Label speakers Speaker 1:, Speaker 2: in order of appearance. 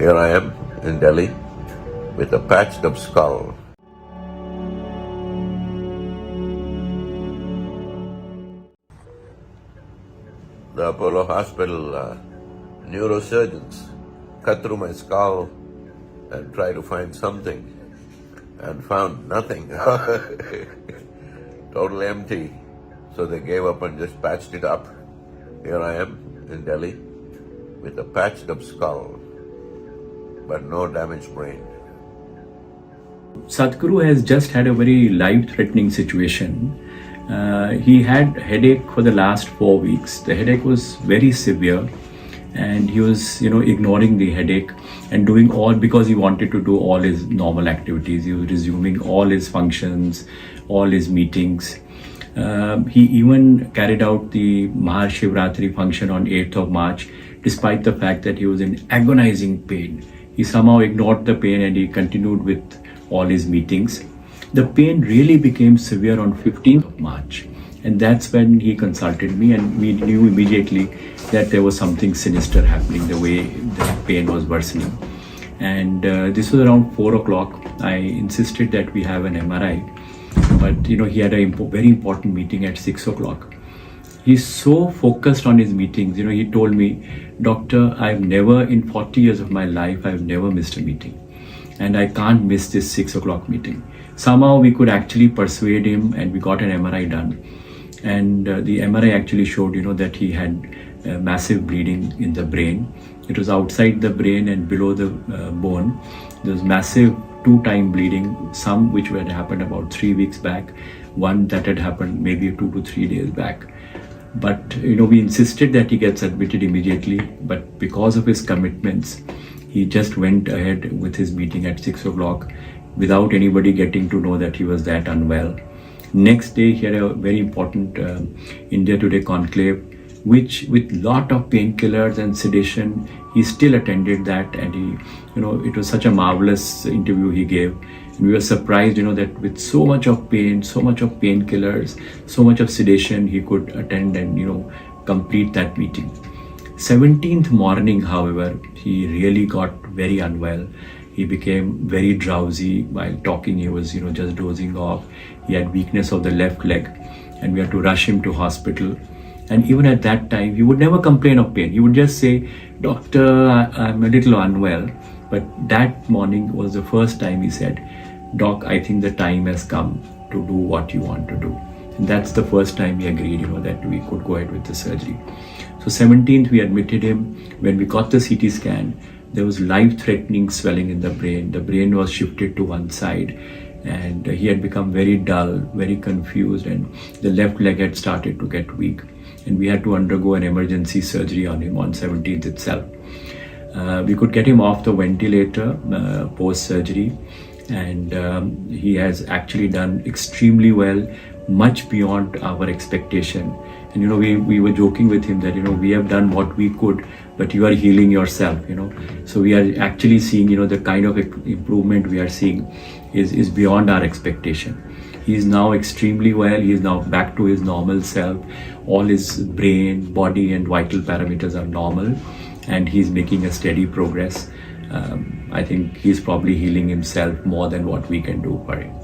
Speaker 1: Here I am in Delhi with a patched up skull. The Apollo Hospital neurosurgeons cut through my skull and tried to find something and found nothing. Totally empty. So they gave up and just patched it up. Here I am in Delhi with a patched up skull, but no damaged brain.
Speaker 2: Sadhguru has just had a very life-threatening situation. He had headache for the last 4 weeks. The headache was very severe, and he was, ignoring the headache and doing all because he wanted to do all his normal activities. He was resuming all his functions, all his meetings. He even carried out the Mahashivratri function on 8th of March, despite the fact that he was in agonizing pain. He somehow ignored the pain and he continued with all his meetings. The pain really became severe on 15th of March, and that's when he consulted me, and we knew immediately that there was something sinister happening, the way the pain was worsening. And this was around 4 o'clock. I insisted that we have an MRI, but he had a very important meeting at 6 o'clock. He's so focused on his meetings. He told me, "Doctor, I've never, in 40 years of my life, I've never missed a meeting. And I can't miss this 6 o'clock meeting." Somehow we could actually persuade him, and we got an MRI done. And the MRI actually showed, that he had massive bleeding in the brain. It was outside the brain and below the bone. There was massive 2-time bleeding, some which had happened about 3 weeks back, one that had happened maybe 2 to 3 days back. But, we insisted that he gets admitted immediately, but because of his commitments, he just went ahead with his meeting at 6 o'clock without anybody getting to know that he was that unwell. Next day, he had a very important India Today conclave, which with lot of painkillers and sedation, he still attended that, and he, it was such a marvelous interview he gave. And we were surprised, that with so much of pain, so much of painkillers, so much of sedation, he could attend and, complete that meeting. 17th morning, however, he really got very unwell. He became very drowsy while talking. He was, just dozing off. He had weakness of the left leg, and we had to rush him to hospital. And even at that time, he would never complain of pain. He would just say, "Doctor, I'm a little unwell." But that morning was the first time he said, "Doc, I think the time has come to do what you want to do." And that's the first time he agreed, that we could go ahead with the surgery. So 17th, we admitted him. When we got the CT scan, there was life-threatening swelling in the brain. The brain was shifted to one side, and he had become very dull, very confused, and the left leg had started to get weak. And we had to undergo an emergency surgery on him on 17th itself. We could get him off the ventilator post-surgery, and he has actually done extremely well, much beyond our expectation. And we were joking with him that we have done what we could, but you are healing yourself. So we are actually seeing the kind of improvement we are seeing is beyond our expectation. He is now extremely well. He is now back to his normal self. All his brain, body, and vital parameters are normal, and he's making a steady progress. I think he's probably healing himself more than what we can do for him.